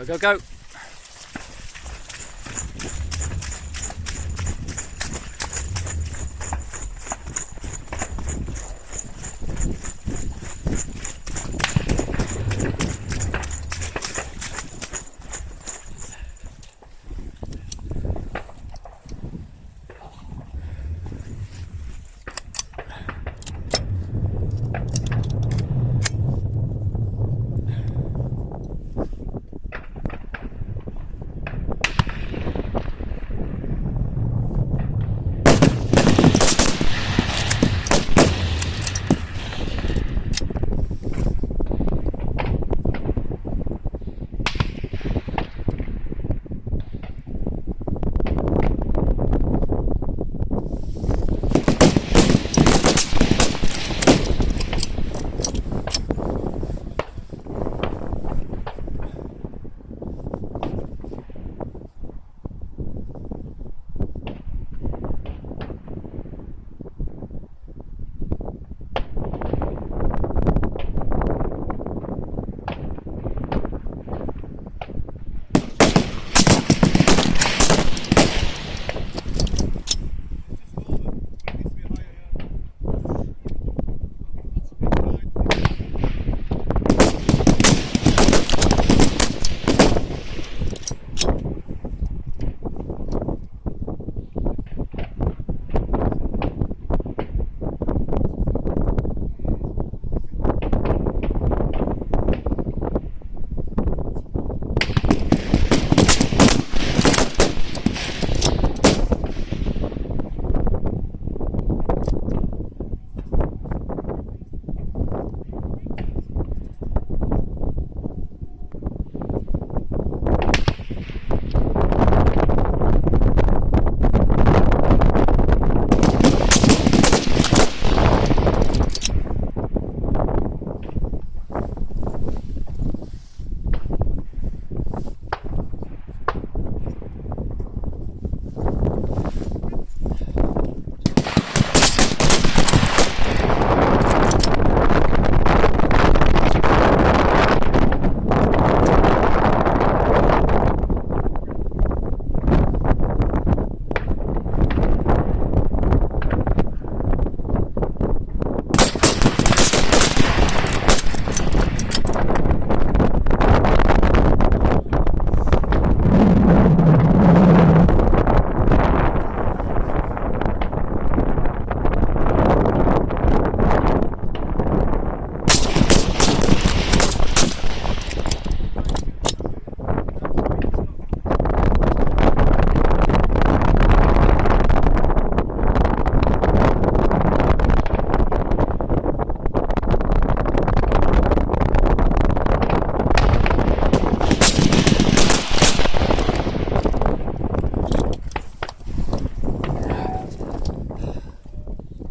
Go, go, go.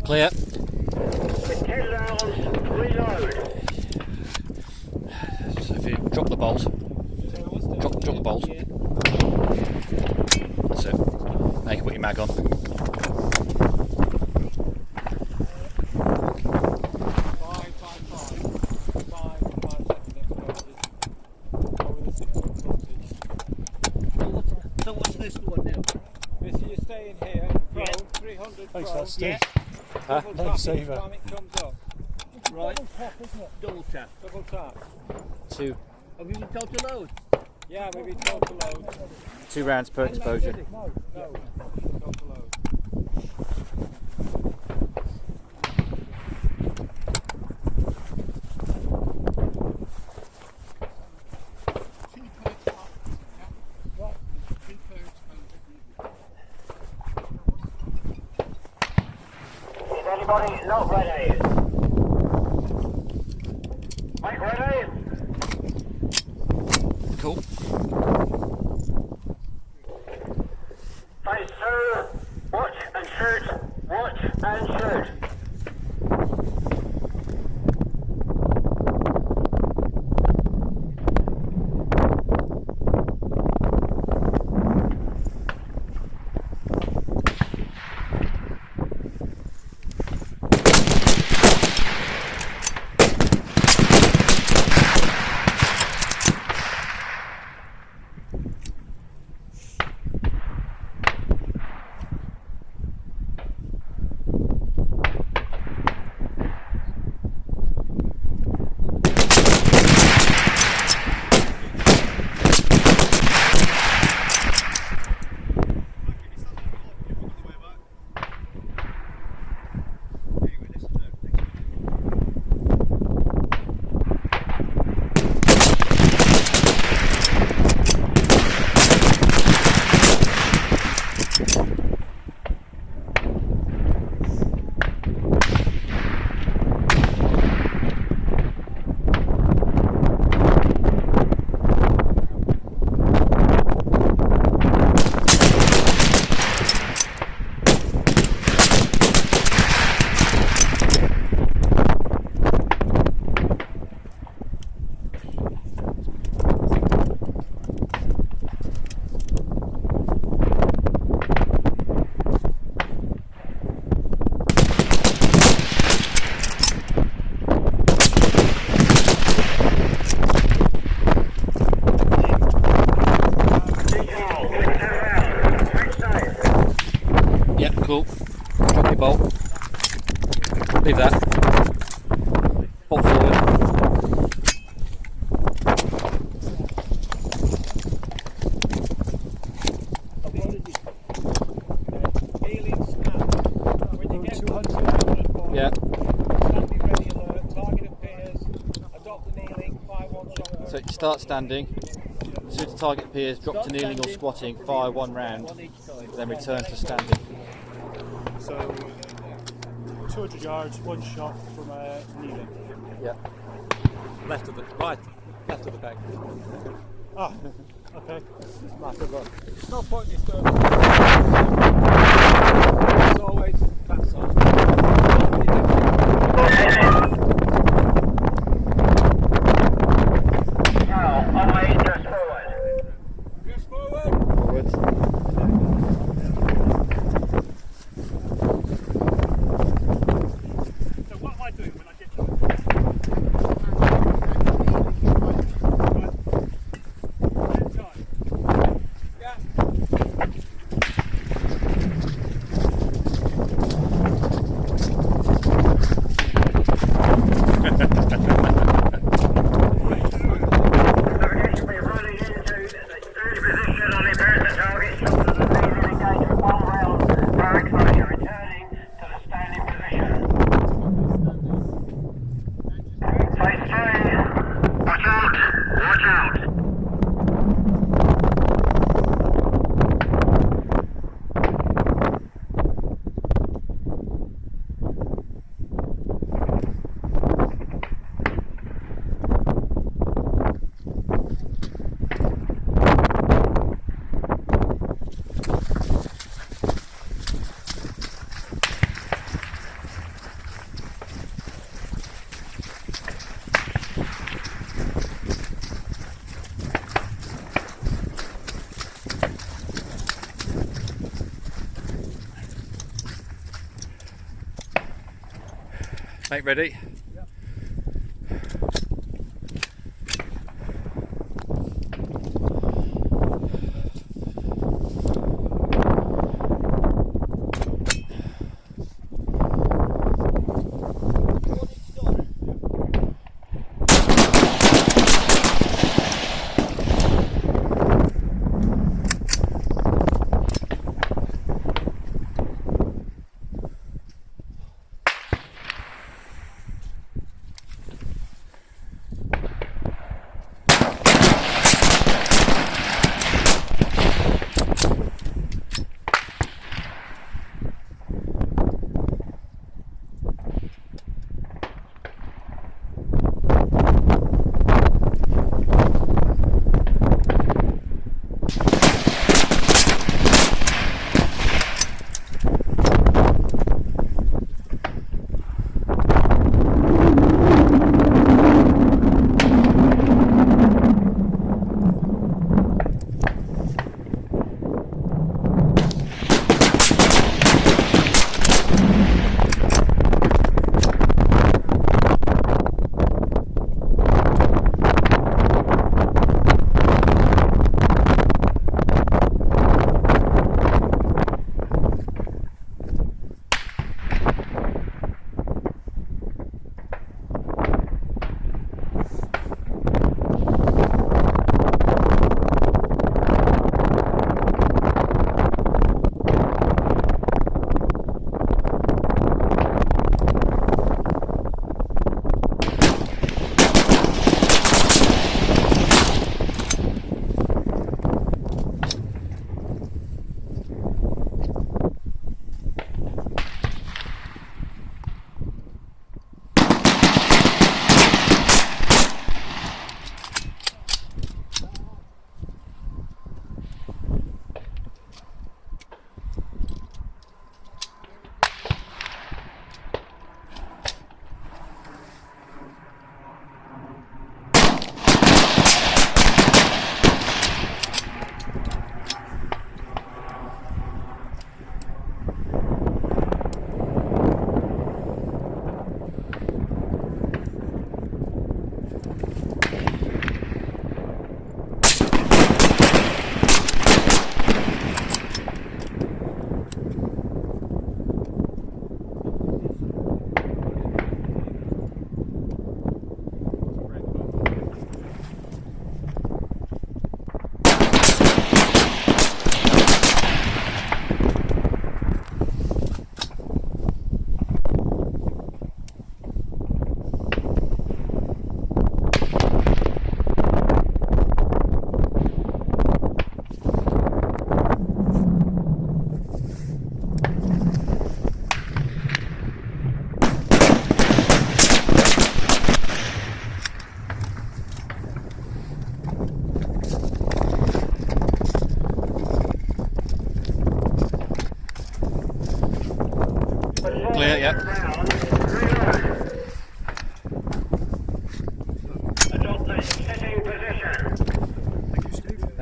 Clear. For 10 rounds, reload. So if you drop the bolt, drop the bolt. That's it. Now you can put your mag on. So what's this one now? This you're staying here, pro, 300 Thanks, pro. that's Steve. Yeah. Double tap each Lifesaver. time it comes up. Right. Double tap, isn't it? Double tap. Double tap. Have you been told to load? Yeah, maybe total load. 2 rounds per exposure. No, total load. Is anybody not ready? Mike, ready? Cool. Phase 2, watch and shoot, watch and shoot. start standing. As soon as the target appears, drop to kneeling or squatting, fire 1 round, then return to standing. So 200 yards, 1 shot from kneeling. Yeah. Left of the right, left of the bag. Ah, okay. It's no point in disturbing. It's always backside. Now, away, just forward. Just forward. Forwards. So what am I doing when I get Navigation, we're running into the third position on the American target. Shots of the leader engaged with 1 round. Barracks manager returning to the standing position. Phase 3. Watch out! Watch out! Mate, ready?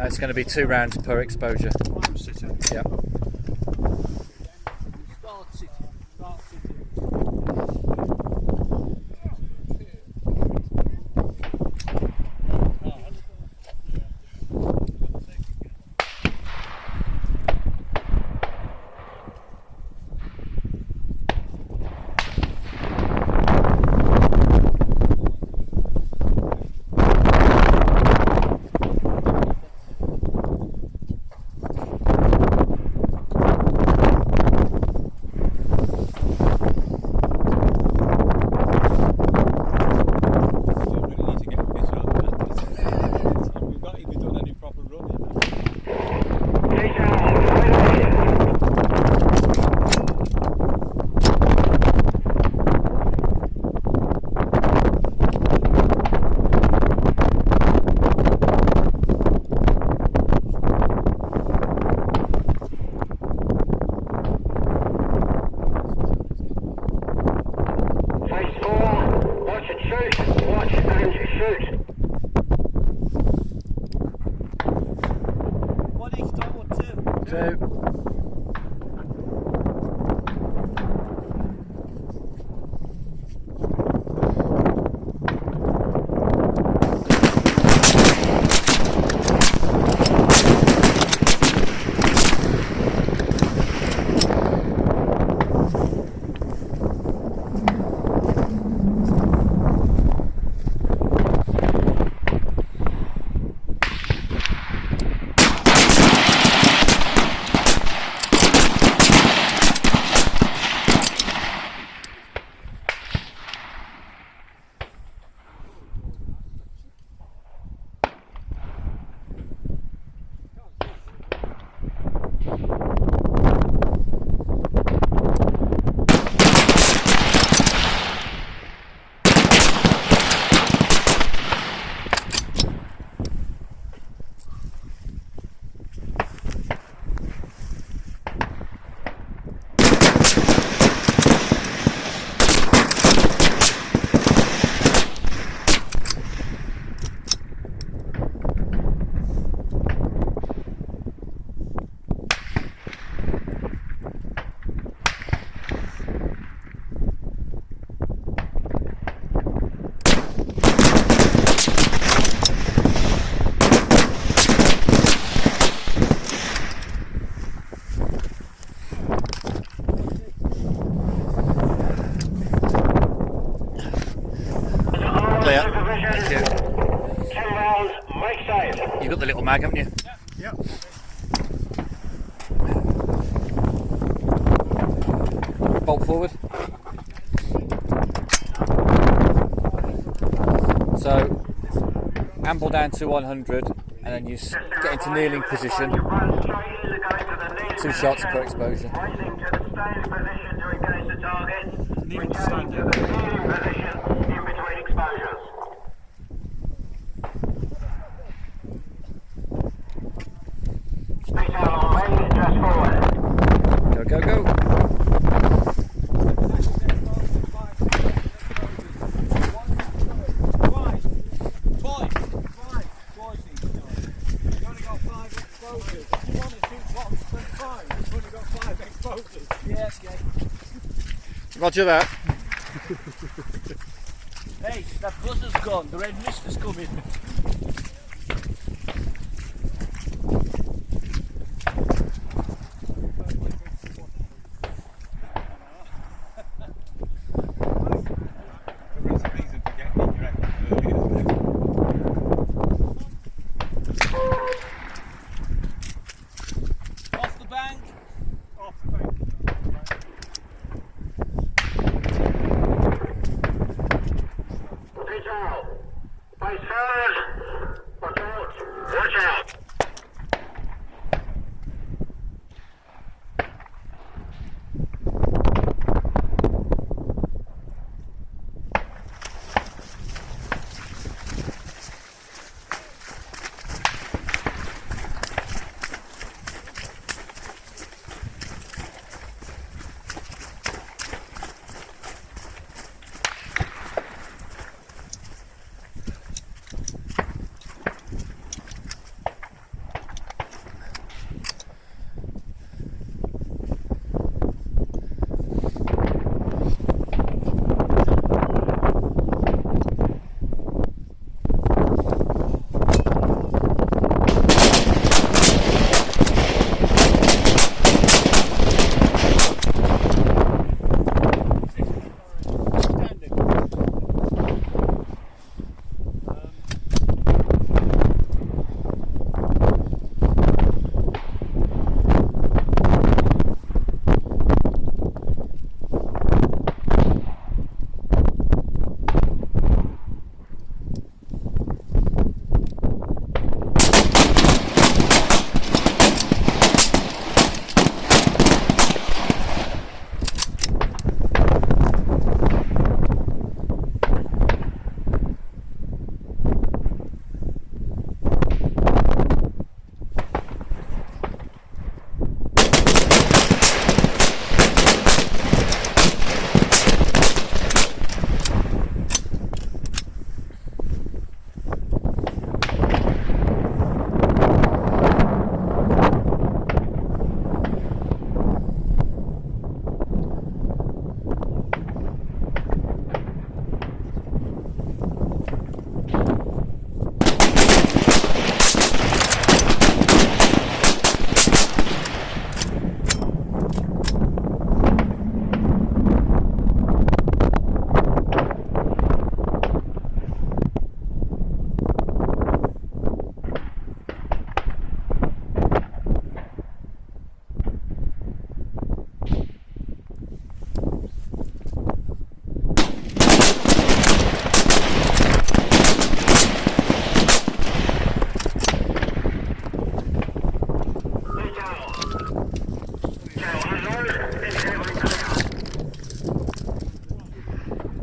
No, it's going to be 2 rounds per exposure. I'm sitting. Yeah. Start sitting. Start sitting. Thank you. 10 rounds, make safe. You've got the little mag, haven't you? Yep. Bolt forward. So, amble down to 100 and then you get into kneeling position. 2 shots per exposure. Rising to the standing position to engage the target. Kneeling to standing. Returning to the kneeling position in between exposures. Detail on ready, just forward. Go, go, go. Roger that. Hey, that buzzer's gone, the red mist is coming. Off the bank. Off the bank. Detail. Face forward.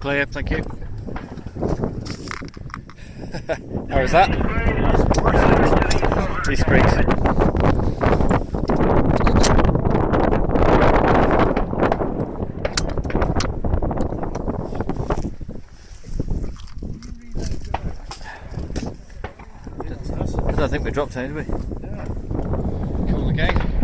clear, thank you. How was that? These springs. I don't think we dropped any, did we? Yeah. Cool again.